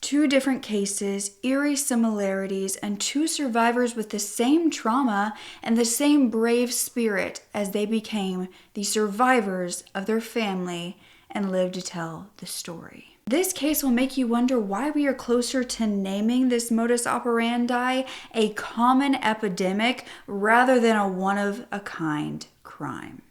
2 different cases, eerie similarities, and 2 survivors with the same trauma and the same brave spirit as they became the survivors of their family and lived to tell the story. This case will make you wonder why we are closer to naming this modus operandi a common epidemic rather than a one-of-a-kind crime.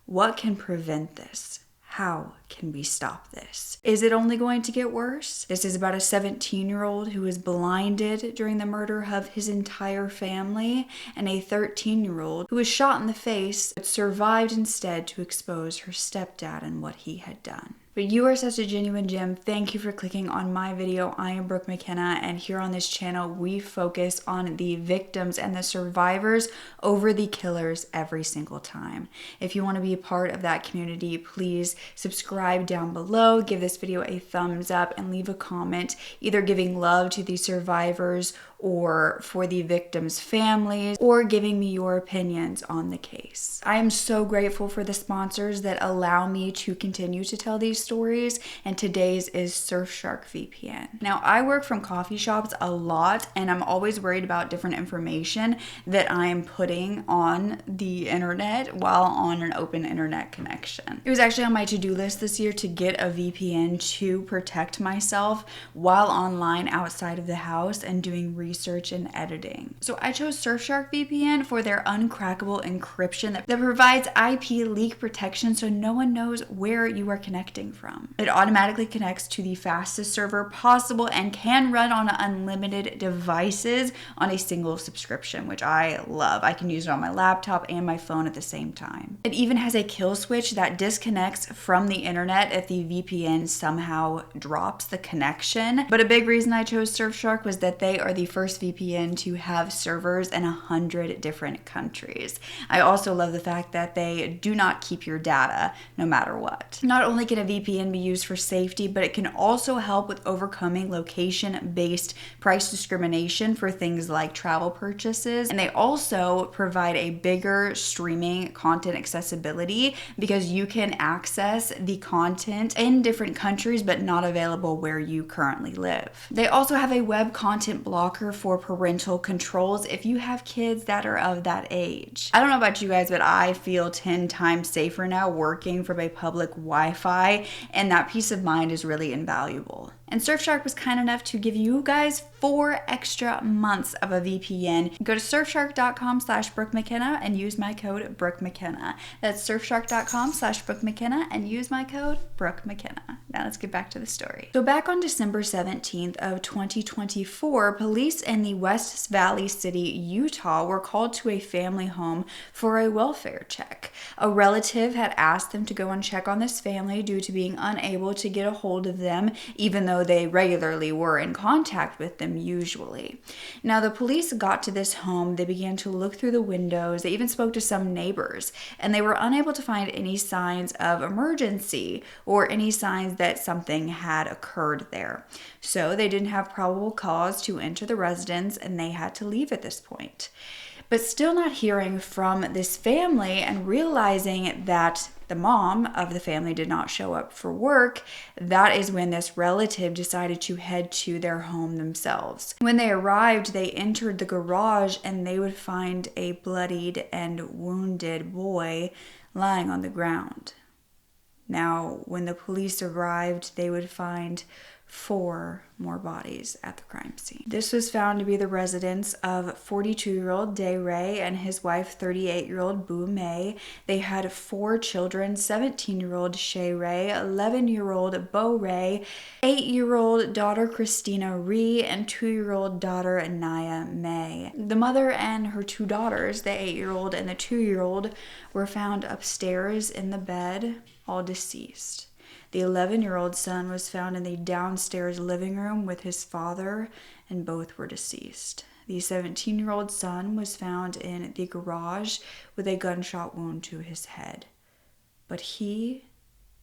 What can prevent this? How can we stop this? Is it only going to get worse? This is about a 17-year-old who was blinded during the murder of his entire family and a 13-year-old who was shot in the face but survived instead to expose her stepdad and what he had done. But you are such a genuine gem. Thank you for clicking on my video. I am Brooke Makenna, and here on this channel, we focus on the victims and the survivors over the killers every single time. If you want to be a part of that community, please subscribe down below, give this video a thumbs up, and leave a comment either giving love to the survivors or for the victims' families, or giving me your opinions on the case. I am so grateful for the sponsors that allow me to continue to tell these stories, and today's is Surfshark VPN. Now, I work from coffee shops a lot, and I'm always worried about different information that I'm putting on the internet while on an open internet connection. It was actually on my to-do list this year to get a VPN to protect myself while online outside of the house and doing research and editing. So I chose Surfshark VPN for their uncrackable encryption that provides IP leak protection so no one knows where you are connecting from. It automatically connects to the fastest server possible and can run on unlimited devices on a single subscription, which I love. I can use it on my laptop and my phone at the same time. It even has a kill switch that disconnects from the internet if the VPN somehow drops the connection. But a big reason I chose Surfshark was that they are the first VPN to have servers in 100 different countries. I also love the fact that they do not keep your data no matter what. Not only can a VPN be used for safety, but it can also help with overcoming location-based price discrimination for things like travel purchases. And they also provide a bigger streaming content accessibility because you can access the content in different countries but not available where you currently live. They also have a web content blocker for parental controls if you have kids that are of that age. I don't know about you guys, but I feel 10 times safer now working from a public Wi-Fi, and that peace of mind is really invaluable. And Surfshark was kind enough to give you guys 4 extra months of a VPN. Go to surfshark.com/Brooke Mckenna and use my code Brooke Mckenna. That's surfshark.com/Brooke Mckenna and use my code Brooke Mckenna. Now let's get back to the story. So back on December 17th of 2024, police in the West Valley City, Utah were called to a family home for a welfare check. A relative had asked them to go and check on this family due to being unable to get a hold of them, even though they regularly were in contact with them usually. Now, the police got to this home, they began to look through the windows, they even spoke to some neighbors, and they were unable to find any signs of emergency or any signs that something had occurred there. So they didn't have probable cause to enter the residence and they had to leave at this point. But still not hearing from this family and realizing that the mom of the family did not show up for work, that is when this relative decided to head to their home themselves. When they arrived, they entered the garage and they would find a bloodied and wounded boy lying on the ground. Now, when the police arrived, they would find 4 more bodies at the crime scene. This was found to be the residence of 42-year-old Day Ray and his wife, 38-year-old Boo May. They had 4 children, 17-year-old Shay Ray, 11-year-old Bo Ray, 8-year-old daughter Christina Ree, and 2-year-old daughter Anaya May. The mother and her 2 daughters, the 8-year-old and the 2-year-old, were found upstairs in the bed, all deceased. The 11-year-old son was found in the downstairs living room with his father, and both were deceased. The 17-year-old son was found in the garage with a gunshot wound to his head, but he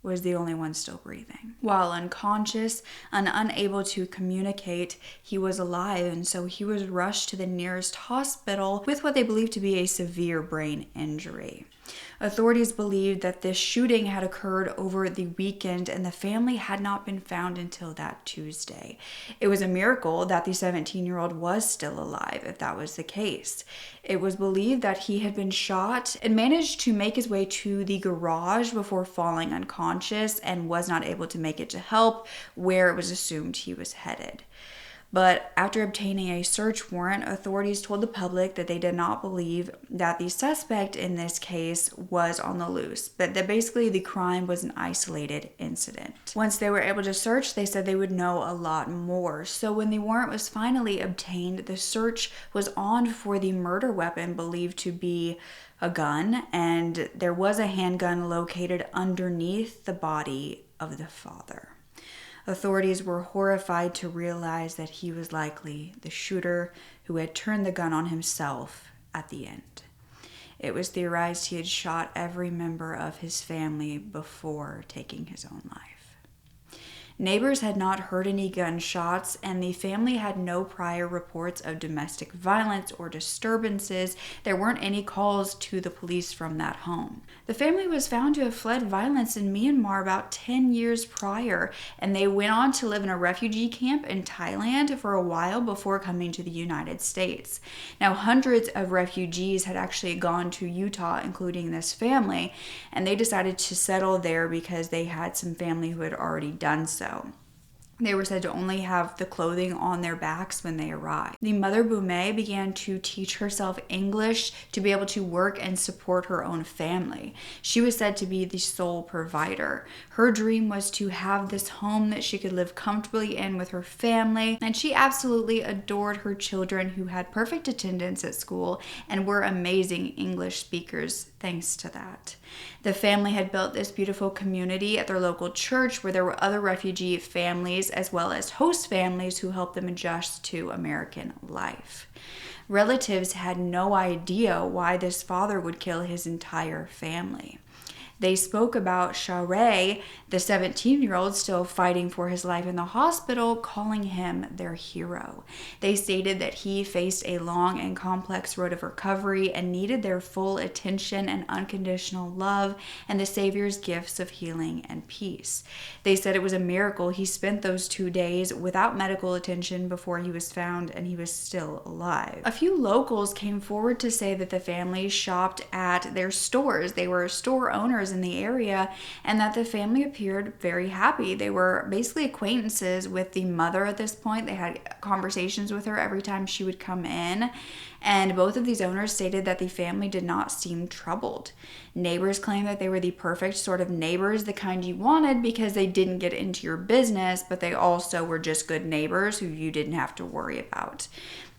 was the only one still breathing. While unconscious and unable to communicate, he was alive, and so he was rushed to the nearest hospital with what they believed to be a severe brain injury. Authorities believed that this shooting had occurred over the weekend and the family had not been found until that Tuesday. It was a miracle that the 17-year-old was still alive, if that was the case. It was believed that he had been shot and managed to make his way to the garage before falling unconscious and was not able to make it to help where it was assumed he was headed. But after obtaining a search warrant, authorities told the public that they did not believe that the suspect in this case was on the loose, but that basically the crime was an isolated incident. Once they were able to search, they said they would know a lot more. So when the warrant was finally obtained, the search was on for the murder weapon believed to be a gun, and there was a handgun located underneath the body of the father. Authorities were horrified to realize that he was likely the shooter who had turned the gun on himself at the end. It was theorized he had shot every member of his family before taking his own life. Neighbors had not heard any gunshots, and the family had no prior reports of domestic violence or disturbances. There weren't any calls to the police from that home. The family was found to have fled violence in Myanmar about 10 years prior, and they went on to live in a refugee camp in Thailand for a while before coming to the United States. Now, hundreds of refugees had actually gone to Utah, including this family, and they decided to settle there because they had some family who had already done so. They were said to only have the clothing on their backs when they arrived. The mother Bume began to teach herself English to be able to work and support her own family. She was said to be the sole provider. Her dream was to have this home that she could live comfortably in with her family, and she absolutely adored her children who had perfect attendance at school and were amazing English speakers thanks to that. The family had built this beautiful community at their local church where there were other refugee families as well as host families who helped them adjust to American life. Relatives had no idea why this father would kill his entire family. They spoke about Share, the 17-year-old still fighting for his life in the hospital, calling him their hero. They stated that he faced a long and complex road of recovery and needed their full attention and unconditional love and the Savior's gifts of healing and peace. They said it was a miracle he spent those 2 days without medical attention before he was found and he was still alive. A few locals came forward to say that the family shopped at their stores. They were store owners in the area, and that the family appeared very happy. They were basically acquaintances with the mother at this point. They had conversations with her every time she would come in, and both of these owners stated that the family did not seem troubled. Neighbors claimed that they were the perfect sort of neighbors, the kind you wanted because they didn't get into your business, but they also were just good neighbors who you didn't have to worry about.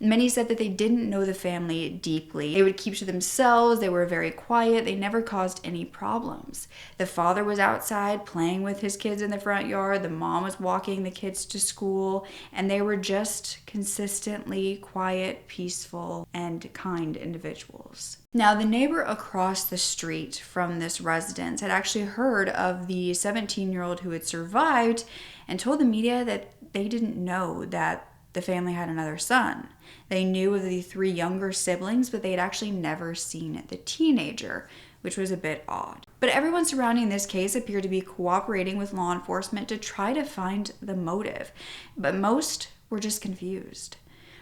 Many said that they didn't know the family deeply. They would keep to themselves, they were very quiet, they never caused any problems. The father was outside playing with his kids in the front yard, the mom was walking the kids to school, and they were just consistently quiet, peaceful, and kind individuals. Now, the neighbor across the street from this residence had actually heard of the 17-year-old who had survived and told the media that they didn't know that the family had another son. They knew of the 3 younger siblings, but they had actually never seen the teenager, which was a bit odd. But everyone surrounding this case appeared to be cooperating with law enforcement to try to find the motive, but most were just confused.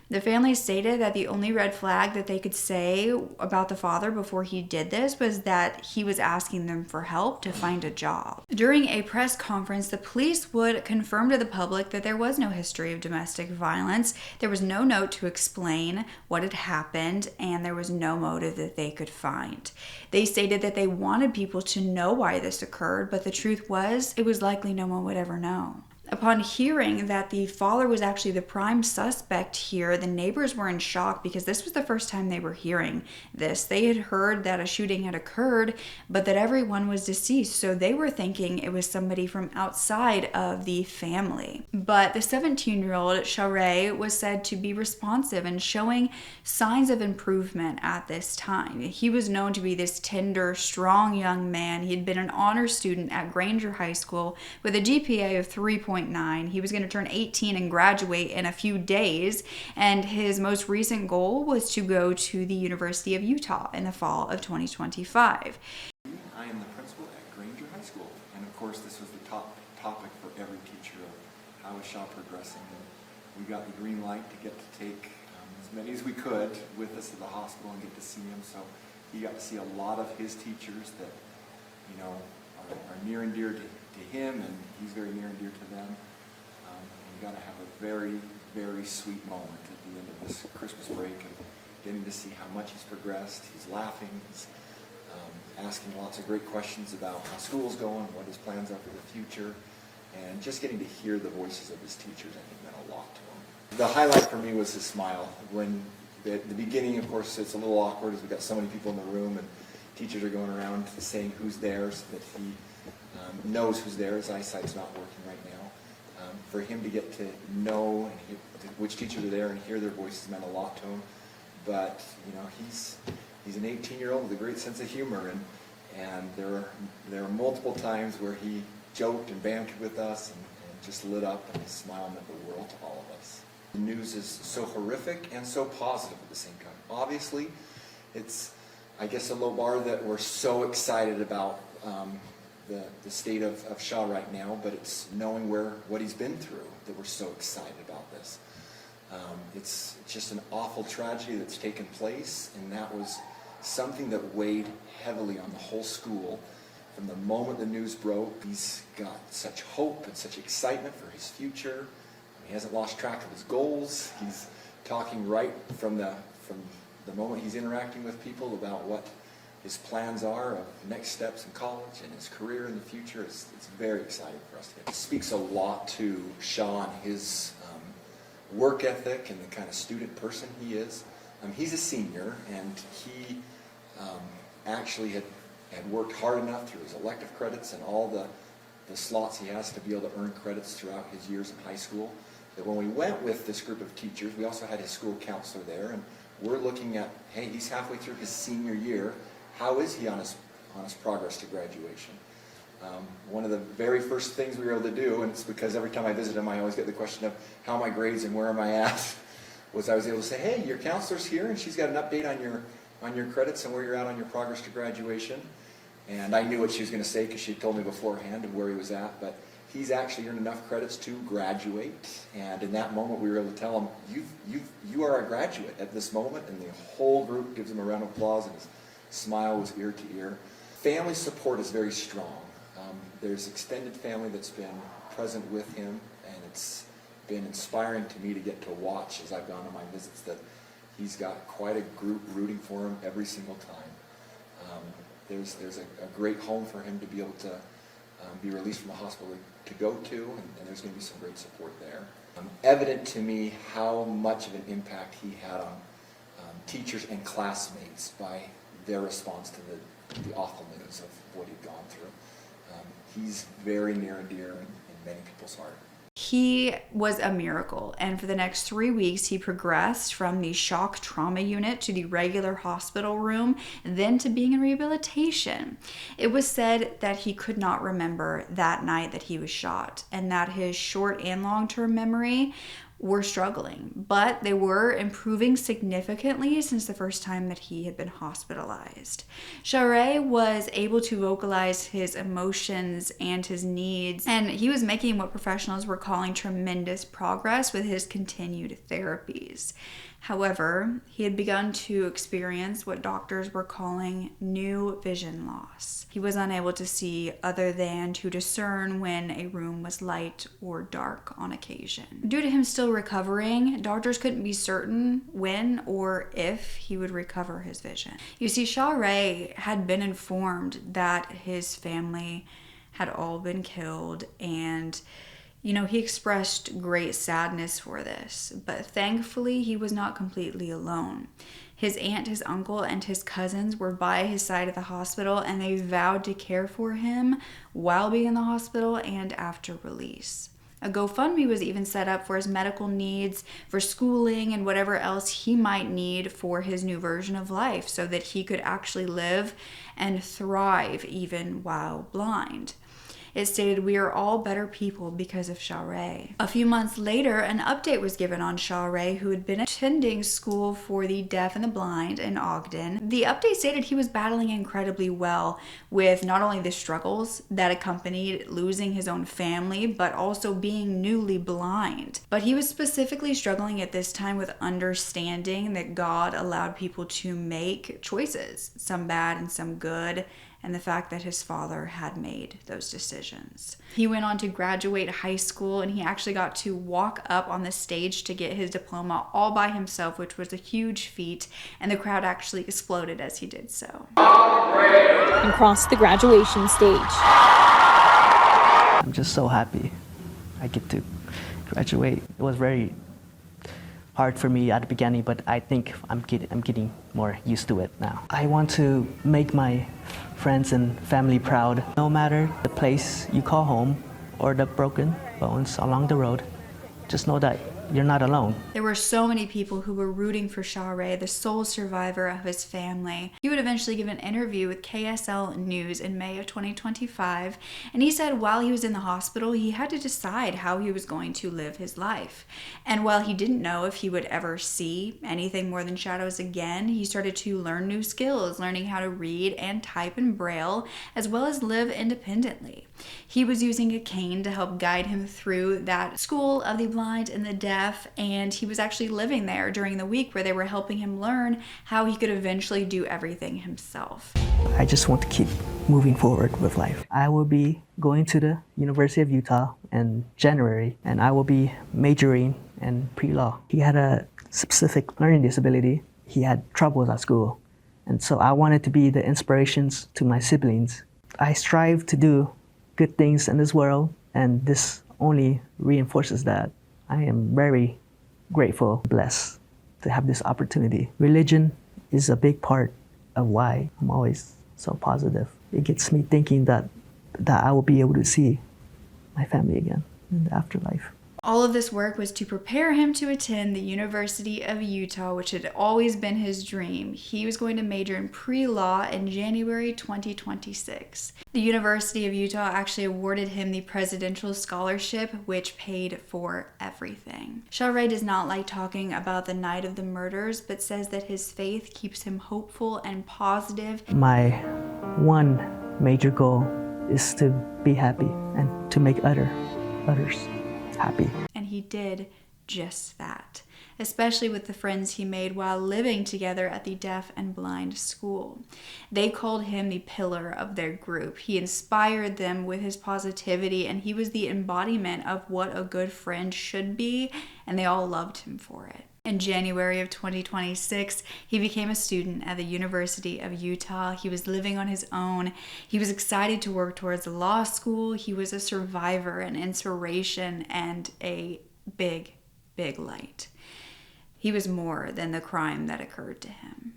The family stated that the only red flag that they could say about the father before he did this was that he was asking them for help to find a job. During a press conference, the police would confirm to the public that there was no history of domestic violence, there was no note to explain what had happened, and there was no motive that they could find. They stated that they wanted people to know why this occurred, but the truth was, it was likely no one would ever know. Upon hearing that the father was actually the prime suspect here, the neighbors were in shock because this was the first time they were hearing this. They had heard that a shooting had occurred, but that everyone was deceased, so they were thinking it was somebody from outside of the family. But the 17-year-old Share was said to be responsive and showing signs of improvement at this time. He was known to be this tender, strong young man. He had been an honor student at Granger High School with a GPA of 3.0 17.9. He was going to turn 18 and graduate in a few days, and his most recent goal was to go to the University of Utah in the fall of 2025. I am the principal at Granger High School, and of course this was the top topic for every teacher of how is Shaw progressing, and we got the green light to get to take as many as we could with us to the hospital and get to see him. So he got to see a lot of his teachers that, you know, are near and dear to him, and he's very near and dear to them. And we got to have a very, very sweet moment at the end of this Christmas break of getting to see how much he's progressed. He's laughing, he's asking lots of great questions about how school's going, what his plans are for the future, and just getting to hear the voices of his teachers, I think, meant a lot to him. The highlight for me was his smile. When at the beginning, of course, it's a little awkward as we've got so many people in the room and teachers are going around saying who's there so that he knows who's there. His eyesight's not working right now. For him to get to know which teachers are there and hear their voices meant a lot to him. But, you know, he's an 18-year-old with a great sense of humor, and there are multiple times where he joked and bantered with us and just lit up, and his smile meant the world to all of us. The news is so horrific and so positive at the same time. Obviously, it's, I guess, a low bar that we're so excited about the state of Shaw right now, but it's knowing what he's been through that we're so excited about this. It's just an awful tragedy that's taken place, and that was something that weighed heavily on the whole school. From the moment the news broke, he's got such hope and such excitement for his future. He hasn't lost track of his goals. He's talking right from the moment he's interacting with people about what his plans are of next steps in college and his career in the future. It's very exciting for us. It speaks a lot to Shaw and his work ethic and the kind of student person he is. He's a senior, and he actually had worked hard enough through his elective credits and all the slots he has to be able to earn credits throughout his years in high school, that when we went with this group of teachers, we also had his school counselor there, and we're looking at, hey, he's halfway through his senior year. How is he on his progress to graduation? One of the very first things we were able to do, and it's because every time I visit him, I always get the question of how are my grades and where am I at, was I was able to say, hey, your counselor's here, and she's got an update on your credits and where you're at on your progress to graduation. And I knew what she was going to say because she told me beforehand of where he was at, but he's actually earned enough credits to graduate. And in that moment, we were able to tell him, you are a graduate at this moment, and the whole group gives him a round of applause, and his smile was ear to ear. Family support is very strong. There's extended family that's been present with him, and it's been inspiring to me to get to watch as I've gone on my visits that he's got quite a group rooting for him every single time. There's a great home for him to be able to be released from the hospital to go to, and there's going to be some great support there. Evident to me how much of an impact he had on teachers and classmates by their response to the awful news of what he'd gone through. He's very near and dear in many people's heart. He was a miracle, and for the next 3 weeks, he progressed from the shock trauma unit to the regular hospital room, then to being in rehabilitation. It was said that he could not remember that night that he was shot, and that his short and long-term memory were struggling, but they were improving significantly since the first time that he had been hospitalized. Share was able to vocalize his emotions and his needs, and he was making what professionals were calling tremendous progress with his continued therapies. However, he had begun to experience what doctors were calling new vision loss. He was unable to see other than to discern when a room was light or dark on occasion. Due to him still recovering, doctors couldn't be certain when or if he would recover his vision. You see, Share had been informed that his family had all been killed, and he expressed great sadness for this, but thankfully he was not completely alone. His aunt, his uncle, and his cousins were by his side at the hospital, and they vowed to care for him while being in the hospital and after release. A GoFundMe was even set up for his medical needs, for schooling, and whatever else he might need for his new version of life so that he could actually live and thrive even while blind. It stated, "We are all better people because of Xiaorui." A few months later, an update was given on Xiaorui, who had been attending school for the deaf and the blind in Ogden. The update stated he was battling incredibly well with not only the struggles that accompanied losing his own family, but also being newly blind. But he was specifically struggling at this time with understanding that God allowed people to make choices, some bad and some good, and the fact that his father had made those decisions. He went on to graduate high school, and he actually got to walk up on the stage to get his diploma all by himself, which was a huge feat, and the crowd actually exploded as he did so. And crossed the graduation stage. I'm just so happy I get to graduate. It was very hard for me at the beginning, but I think I'm getting more used to it now. I want to make my friends and family proud. No matter the place you call home or the broken bones along the road, just know that you're not alone. There were so many people who were rooting for Xiaorui, the sole survivor of his family. He would eventually give an interview with KSL News in May of 2025, and he said while he was in the hospital, he had to decide how he was going to live his life. And while he didn't know if he would ever see anything more than shadows again, he started to learn new skills, learning how to read and type in Braille, as well as live independently. He was using a cane to help guide him through that school of the blind and the deaf, and he was actually living there during the week where they were helping him learn how he could eventually do everything himself. I just want to keep moving forward with life. I will be going to the University of Utah in January, and I will be majoring in pre-law. He had a specific learning disability. He had troubles at school, and so I wanted to be the inspirations to my siblings. I strive to do good things in this world, and this only reinforces that. I am very grateful, blessed to have this opportunity. Religion is a big part of why I'm always so positive. It gets me thinking that I will be able to see my family again in the afterlife. All of this work was to prepare him to attend the University of Utah, which had always been his dream. He was going to major in pre-law in January 2026. The University of Utah actually awarded him the Presidential Scholarship, which paid for everything. Xiaorui does not like talking about the night of the murders, but says that his faith keeps him hopeful and positive. My one major goal is to be happy and to make others happy. And he did just that, especially with the friends he made while living together at the deaf and blind school. They called him the pillar of their group. He inspired them with his positivity, and he was the embodiment of what a good friend should be, and they all loved him for it. In January of 2026, he became a student at the University of Utah. He was living on his own. He was excited to work towards law school. He was a survivor, an inspiration, and a big, big light. He was more than the crime that occurred to him.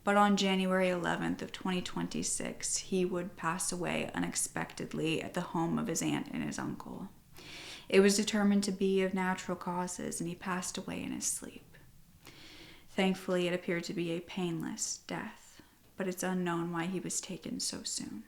But on January 11th of 2026, he would pass away unexpectedly at the home of his aunt and his uncle. It was determined to be of natural causes, and he passed away in his sleep. Thankfully, it appeared to be a painless death, but it's unknown why he was taken so soon.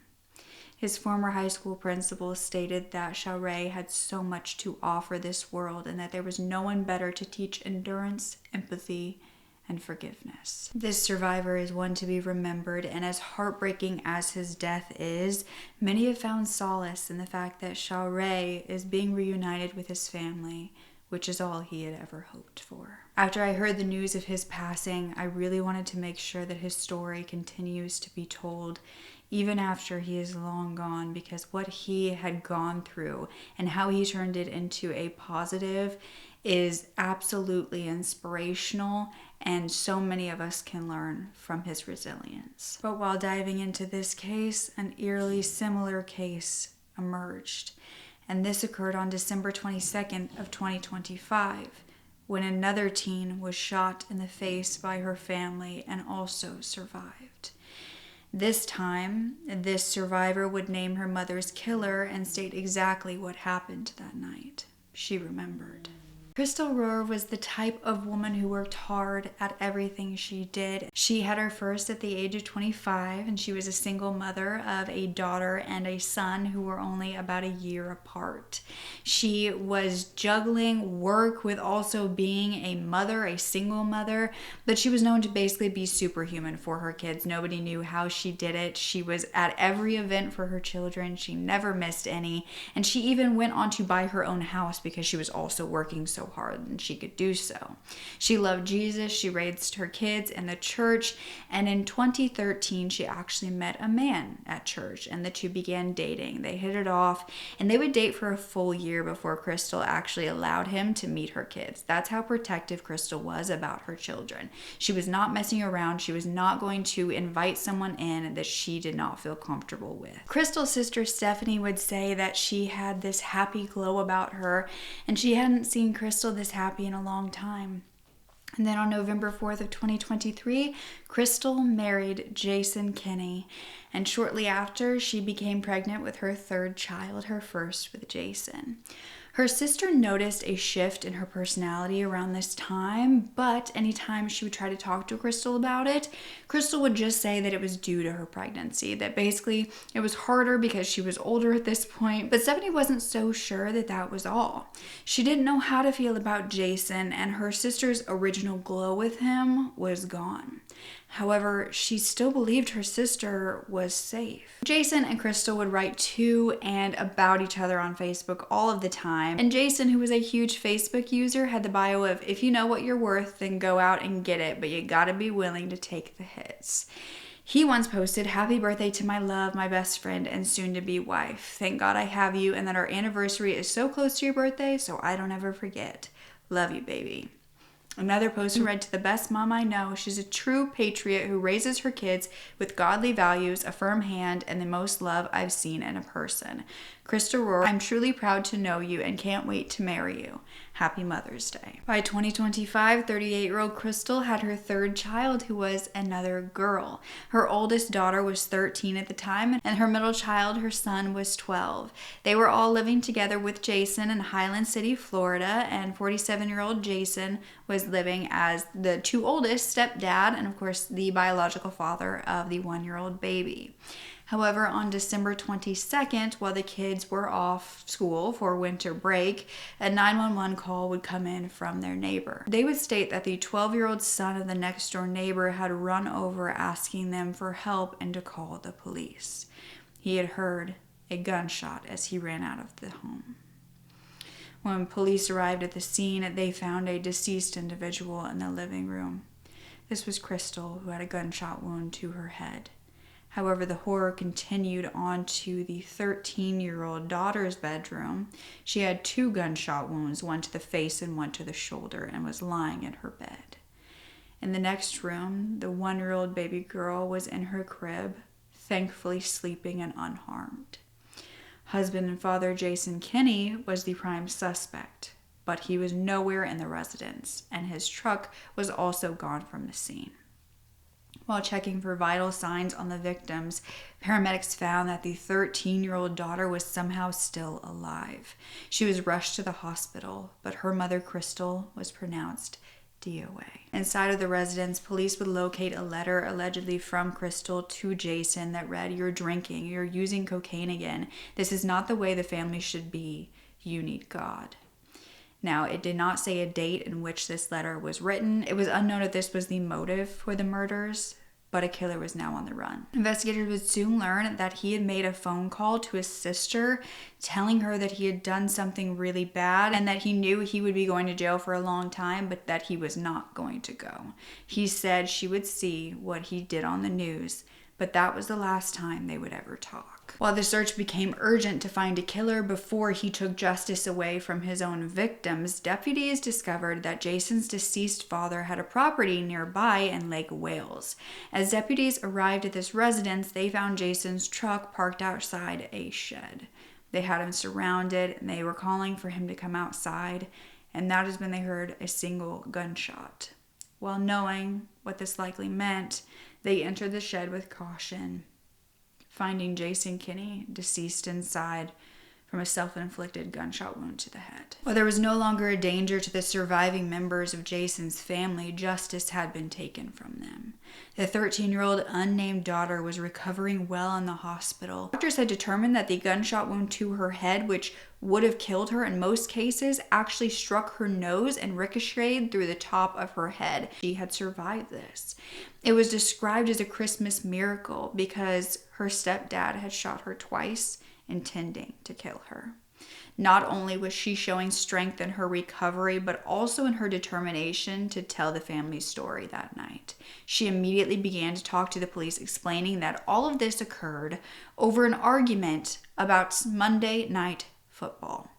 His former high school principal stated that Xiaorui had so much to offer this world, and that there was no one better to teach endurance, empathy, and forgiveness. This survivor is one to be remembered, and as heartbreaking as his death is, many have found solace in the fact that Xiaorui is being reunited with his family, which is all he had ever hoped for. After I heard the news of his passing, I really wanted to make sure that his story continues to be told even after he is long gone, because what he had gone through and how he turned it into a positive is absolutely inspirational, and so many of us can learn from his resilience. But while diving into this case, an eerily similar case emerged, and this occurred on December 22nd of 2025, when another teen was shot in the face by her family and also survived. This time, this survivor would name her mother's killer and state exactly what happened that night. She remembered. Crystal Rohr was the type of woman who worked hard at everything she did. She had her first at the age of 25, and she was a single mother of a daughter and a son who were only about a year apart. She was juggling work with also being a mother, a single mother, but she was known to basically be superhuman for her kids. Nobody knew how she did it. She was at every event for her children. She never missed any, and she even went on to buy her own house because she was also working so hard and she could do so. She loved Jesus. She raised her kids in the church, and in 2013 she actually met a man at church, and the two began dating. They hit it off, and they would date for a full year before Crystal actually allowed him to meet her kids. That's how protective Crystal was about her children. She was not messing around. She was not going to invite someone in that she did not feel comfortable with. Crystal's sister Stephanie would say that she had this happy glow about her, and she hadn't seen Crystal this happy in a long time. And then on November 4th of 2023, Crystal married Jason Kinney, and shortly after, she became pregnant with her third child, her first with Jason. Her sister noticed a shift in her personality around this time, but anytime she would try to talk to Crystal about it, Crystal would just say that it was due to her pregnancy, that basically it was harder because she was older at this point. But Stephanie wasn't so sure that that was all. She didn't know how to feel about Jason, and her sister's original glow with him was gone. However, she still believed her sister was safe. Jason and Crystal would write to and about each other on Facebook all of the time. And Jason, who was a huge Facebook user, had the bio of, if you know what you're worth, then go out and get it, but you gotta be willing to take the hits. He once posted, "Happy birthday to my love, my best friend, and soon-to-be wife. Thank God I have you, and that our anniversary is so close to your birthday, so I don't ever forget. Love you, baby." Another poster read, "To the best mom I know, she's a true patriot who raises her kids with godly values, a firm hand, and the most love I've seen in a person. Crystal Rohr, I'm truly proud to know you and can't wait to marry you. Happy Mother's Day." By 2025, 38-year-old Crystal had her third child, who was another girl. Her oldest daughter was 13 at the time, and her middle child, her son, was 12. They were all living together with Jason in Highland City, Florida, and 47-year-old Jason was living as the two oldest, stepdad, and of course the biological father of the 1-year-old baby. However, on December 22nd, while the kids were off school for winter break, a 911 call would come in from their neighbor. They would state that the 12-year-old son of the next door neighbor had run over asking them for help and to call the police. He had heard a gunshot as he ran out of the home. When police arrived at the scene, they found a deceased individual in the living room. This was Crystal, who had a gunshot wound to her head. However, the horror continued on to the 13-year-old daughter's bedroom. She had 2 gunshot wounds, one to the face and one to the shoulder, and was lying in her bed. In the next room, the 1-year-old baby girl was in her crib, thankfully sleeping and unharmed. Husband and father Jason Kinney was the prime suspect, but he was nowhere in the residence, and his truck was also gone from the scene. While checking for vital signs on the victims, paramedics found that the 13-year-old daughter was somehow still alive. She was rushed to the hospital, but her mother, Crystal, was pronounced DOA. Inside of the residence, police would locate a letter allegedly from Crystal to Jason that read, "You're drinking, you're using cocaine again. This is not the way the family should be. You need God." Now, it did not say a date in which this letter was written. It was unknown if this was the motive for the murders, but a killer was now on the run. Investigators would soon learn that he had made a phone call to his sister telling her that he had done something really bad and that he knew he would be going to jail for a long time, but that he was not going to go. He said she would see what he did on the news, but that was the last time they would ever talk. While the search became urgent to find a killer before he took justice away from his own victims, deputies discovered that Jason's deceased father had a property nearby in Lake Wales. As deputies arrived at this residence, they found Jason's truck parked outside a shed. They had him surrounded, and they were calling for him to come outside, and that is when they heard a single gunshot. While knowing what this likely meant, they entered the shed with caution, finding Jason Kinney deceased inside from a self-inflicted gunshot wound to the head. While there was no longer a danger to the surviving members of Jason's family, justice had been taken from them. The 13-year-old unnamed daughter was recovering well in the hospital. Doctors had determined that the gunshot wound to her head, which would have killed her in most cases, actually struck her nose and ricocheted through the top of her head. She had survived this. It was described as a Christmas miracle because her stepdad had shot her twice, intending to kill her. Not only was she showing strength in her recovery, but also in her determination to tell the family's story that night. She immediately began to talk to the police, explaining that all of this occurred over an argument about Monday Night Football.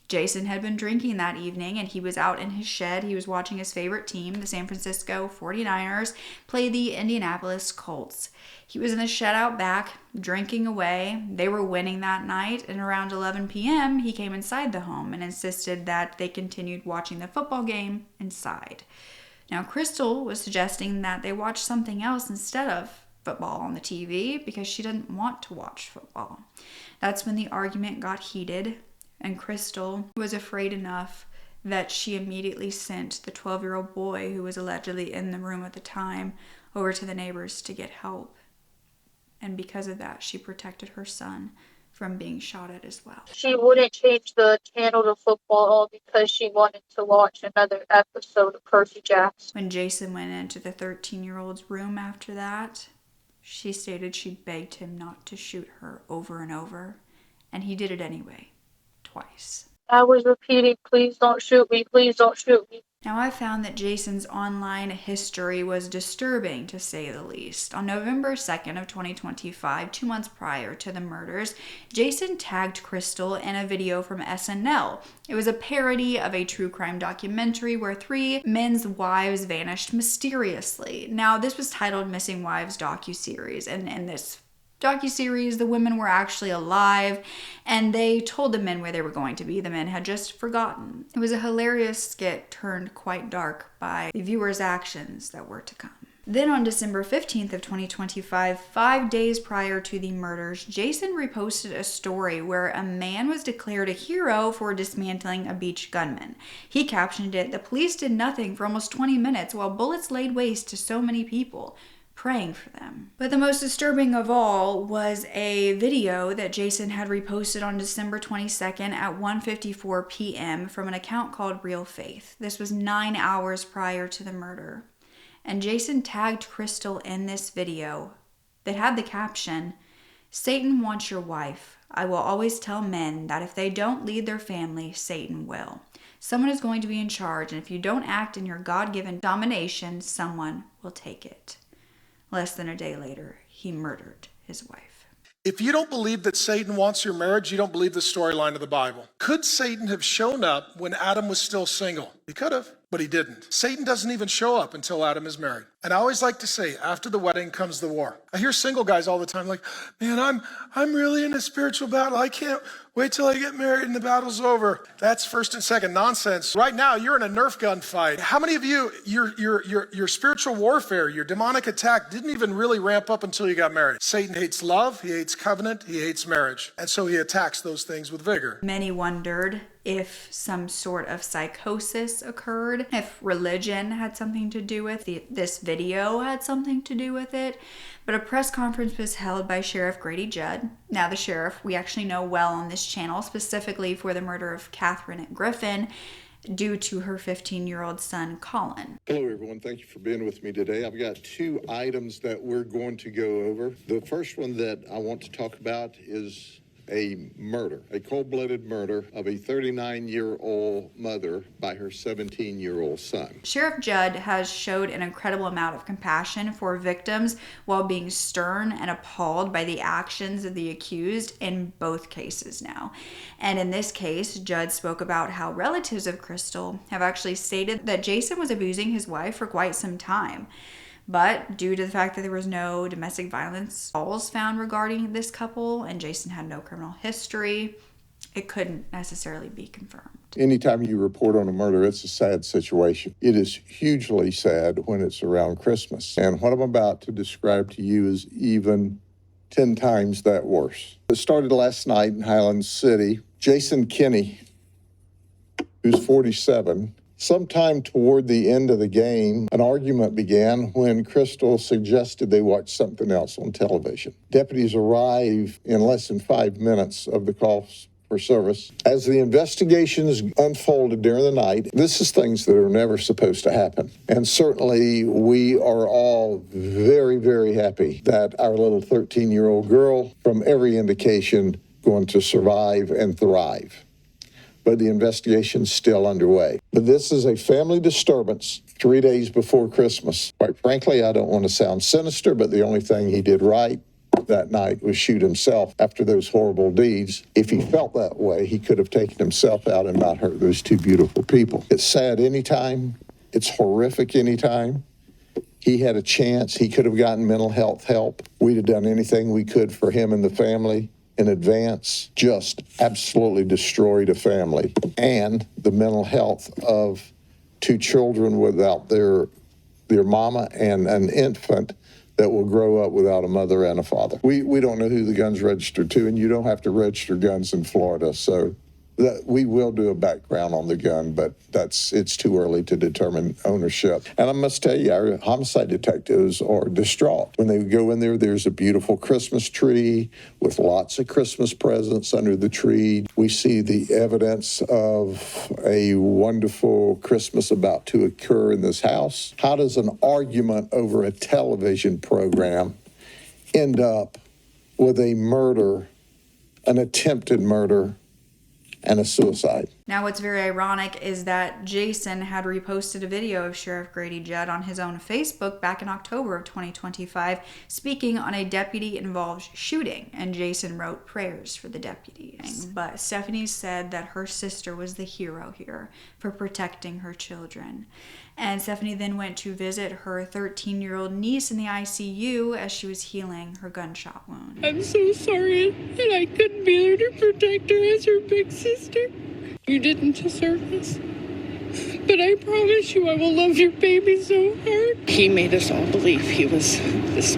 Jason had been drinking that evening, and he was out in his shed. He was watching his favorite team, the San Francisco 49ers, play the Indianapolis Colts. He was in the shed out back, drinking away. They were winning that night, and around 11 p.m., he came inside the home and insisted that they continued watching the football game inside. Now, Crystal was suggesting that they watch something else instead of football on the TV because she didn't want to watch football. That's when the argument got heated, and Crystal was afraid enough that she immediately sent the 12-year-old boy, who was allegedly in the room at the time, over to the neighbors to get help. And because of that, she protected her son from being shot at as well. She wouldn't change the channel to football because she wanted to watch another episode of Percy Jackson. When Jason went into the 13-year-old's room after that, she stated she begged him not to shoot her over and over, and he did it anyway, twice. I was repeating, please don't shoot me, please don't shoot me. Now, I found that Jason's online history was disturbing, to say the least. On November 2nd of 2025, 2 months prior to the murders, Jason tagged Crystal in a video from SNL. It was a parody of a true crime documentary where 3 men's wives vanished mysteriously. Now, this was titled Missing Wives Docuseries, and in this docuseries, the women were actually alive, and they told the men where they were going to be. The men had just forgotten. It was a hilarious skit turned quite dark by the viewers' actions that were to come. Then on December 15th of 2025, 5 days prior to the murders, Jason reposted a story where a man was declared a hero for dismantling a beach gunman. He captioned it, "The police did nothing for almost 20 minutes while bullets laid waste to so many people, praying for them." But the most disturbing of all was a video that Jason had reposted on December 22nd at 1:54 p.m. from an account called Real Faith. This was 9 hours prior to the murder. And Jason tagged Crystal in this video that had the caption, "Satan wants your wife. I will always tell men that if they don't lead their family, Satan will. Someone is going to be in charge, and if you don't act in your God-given domination, someone will take it." Less than a day later, he murdered his wife. If you don't believe that Satan wants your marriage, you don't believe the storyline of the Bible. Could Satan have shown up when Adam was still single? He could have, but he didn't. Satan doesn't even show up until Adam is married. And I always like to say, after the wedding comes the war. I hear single guys all the time like, man, I'm really in a spiritual battle. I can't wait till I get married and the battle's over. That's first and second nonsense. Right now, you're in a Nerf gun fight. How many of you, your spiritual warfare, your demonic attack didn't even really ramp up until you got married? Satan hates love, he hates covenant, he hates marriage. And so he attacks those things with vigor. Many wondered if some sort of psychosis occurred, if religion had something to do with this video had something to do with it. But a press conference was held by Sheriff Grady Judd. Now the sheriff we actually know well on this channel, specifically for the murder of Catherine Griffin, due to her 15-year-old son, Colin. Hello, everyone. Thank you for being with me today. I've got 2 items that we're going to go over. The first one that I want to talk about is a murder, a cold-blooded murder of a 39-year-old mother by her 17-year-old son. Sheriff Judd has showed an incredible amount of compassion for victims while being stern and appalled by the actions of the accused in both cases now. And in this case, Judd spoke about how relatives of Crystal have actually stated that Jason was abusing his wife for quite some time. But due to the fact that there was no domestic violence calls found regarding this couple and Jason had no criminal history, it couldn't necessarily be confirmed. Anytime you report on a murder, it's a sad situation. It is hugely sad when it's around Christmas. And what I'm about to describe to you is even 10 times that worse. It started last night in Highland City. Jason Kinney, who's 47, sometime toward the end of the game, an argument began when Crystal suggested they watch something else on television. Deputies arrive in less than 5 minutes of the call for service. As the investigations unfolded during the night, this is things that are never supposed to happen. And certainly we are all very, very happy that our little 13-year-old girl, from every indication, going to survive and thrive. But the investigation's still underway. But this is a family disturbance 3 days before Christmas. Quite frankly, I don't want to sound sinister, but the only thing he did right that night was shoot himself after those horrible deeds. If he felt that way, he could have taken himself out and not hurt those two beautiful people. It's sad anytime. It's horrific anytime. He had a chance. He could have gotten mental health help. We'd have done anything we could for him and the family in advance. Just absolutely destroyed a family and the mental health of two children without their mama and an infant that will grow up without a mother and a father. We don't know who the gun's registered to, and you don't have to register guns in Florida, so that we will do a background on the gun, but it's too early to determine ownership. And I must tell you, our homicide detectives are distraught. When they go in there, there's a beautiful Christmas tree with lots of Christmas presents under the tree. We see the evidence of a wonderful Christmas about to occur in this house. How does an argument over a television program end up with a murder, an attempted murder, and a suicide? Now, what's very ironic is that Jason had reposted a video of Sheriff Grady Judd on his own Facebook back in October of 2025, speaking on a deputy-involved shooting, and Jason wrote prayers for the deputies. But Stephanie said that her sister was the hero here for protecting her children. And Stephanie then went to visit her 13-year-old niece in the ICU as she was healing her gunshot wound. I'm so sorry that I couldn't be there to protect her as her big sister. You didn't deserve this. But I promise you I will love your baby so hard. He made us all believe he was this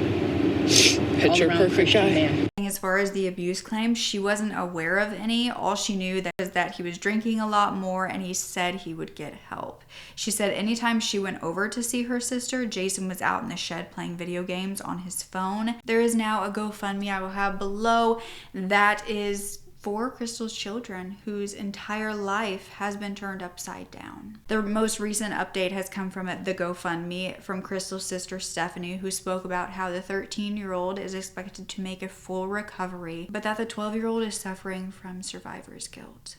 picture-perfect guy. As far as the abuse claims, she wasn't aware of any. All she knew was that he was drinking a lot more and he said he would get help. She said anytime she went over to see her sister, Jason was out in the shed playing video games on his phone. There is now a GoFundMe I will have below that is for Crystal's children whose entire life has been turned upside down. The most recent update has come from the GoFundMe from Crystal's sister Stephanie, who spoke about how the 13-year-old is expected to make a full recovery, but that the 12-year-old is suffering from survivor's guilt.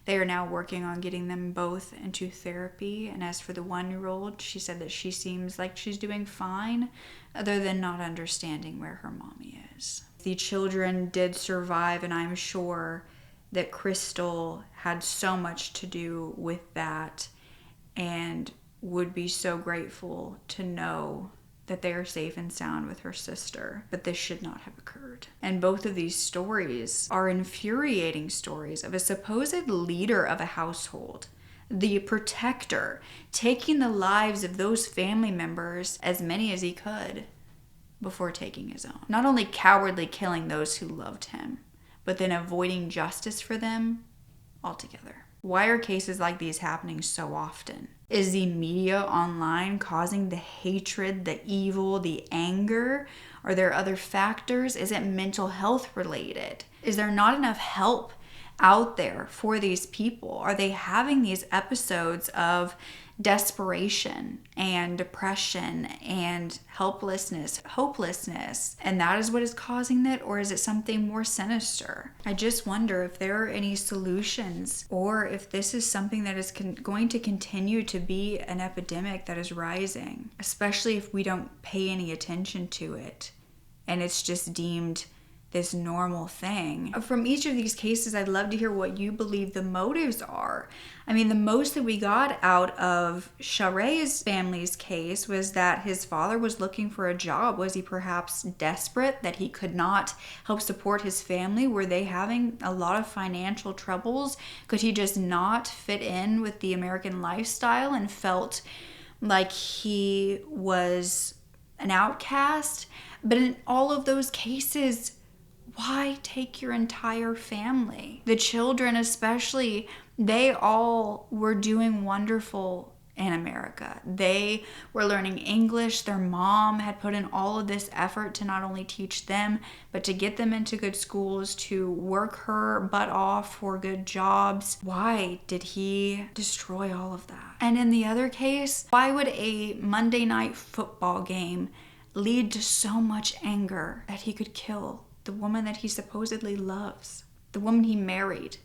They are now working on getting them both into therapy, and as for the 1-year-old, she said that she seems like she's doing fine, other than not understanding where her mommy is. The children did survive, and I'm sure that Crystal had so much to do with that and would be so grateful to know that they are safe and sound with her sister. But this should not have occurred. And both of these stories are infuriating stories of a supposed leader of a household, the protector, taking the lives of those family members, as many as he could, before taking his own. Not only cowardly killing those who loved him, but then avoiding justice for them altogether. Why are cases like these happening so often? Is the media online causing the hatred, the evil, the anger? Are there other factors? Is it mental health related? Is there not enough help out there for these people? Are they having these episodes of desperation and depression and helplessness, hopelessness, and that is what is causing it? Or is it something more sinister? I just wonder if there are any solutions, or if this is something that is going to continue to be an epidemic that is rising, especially if we don't pay any attention to it and it's just deemed this normal thing. From each of these cases, I'd love to hear what you believe the motives are. I mean, the most that we got out of Share's family's case was that his father was looking for a job. Was he perhaps desperate that he could not help support his family? Were they having a lot of financial troubles? Could he just not fit in with the American lifestyle and felt like he was an outcast. But in all of those cases, why take your entire family? The children especially, they all were doing wonderful in America. They were learning English. Their mom had put in all of this effort to not only teach them, but to get them into good schools, to work her butt off for good jobs. Why did he destroy all of that? And in the other case, why would a Monday night football game lead to so much anger that he could kill the woman that he supposedly loves, the woman he married,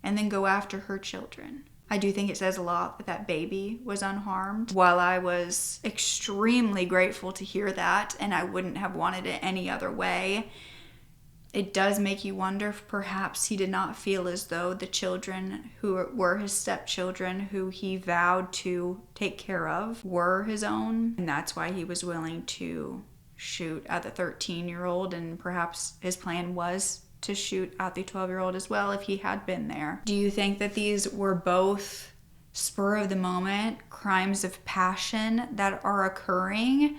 and then go after her children? I do think it says a lot that that baby was unharmed. While I was extremely grateful to hear that, and I wouldn't have wanted it any other way, it does make you wonder if perhaps he did not feel as though the children who were his stepchildren, who he vowed to take care of, were his own. And that's why he was willing to shoot at the 13-year-old, and perhaps his plan was to shoot at the 12-year-old as well if he had been there. Do you think that these were both spur of the moment crimes of passion that are occurring,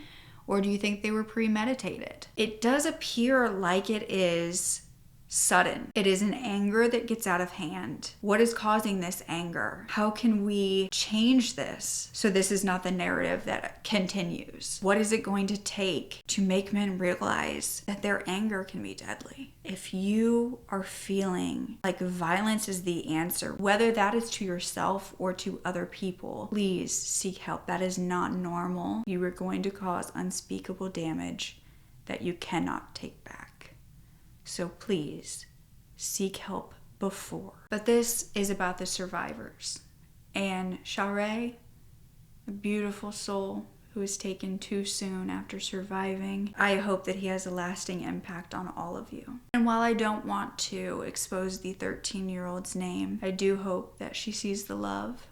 or do you think they were premeditated? It does appear like it is sudden. It is an anger that gets out of hand. What is causing this anger? How can we change this so this is not the narrative that continues? What is it going to take to make men realize that their anger can be deadly? If you are feeling like violence is the answer, whether that is to yourself or to other people, please seek help. That is not normal. You are going to cause unspeakable damage that you cannot take back. So please seek help before. But this is about the survivors. And Share, a beautiful soul who was taken too soon after surviving, I hope that he has a lasting impact on all of you. And while I don't want to expose the 13-year-old's name, I do hope that she sees the love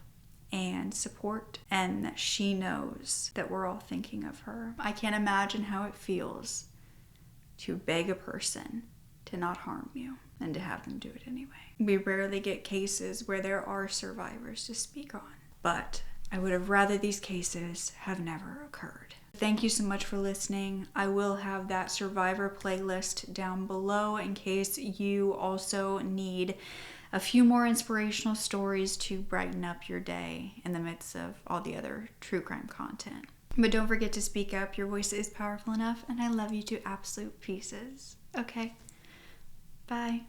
and support, and that she knows that we're all thinking of her. I can't imagine how it feels to beg a person to not harm you and to have them do it anyway. We rarely get cases where there are survivors to speak on, but I would have rather these cases have never occurred. Thank you so much for listening. I will have that survivor playlist down below in case you also need a few more inspirational stories to brighten up your day in the midst of all the other true crime content. But don't forget to speak up. Your voice is powerful enough, and I love you to absolute pieces. Okay. Bye.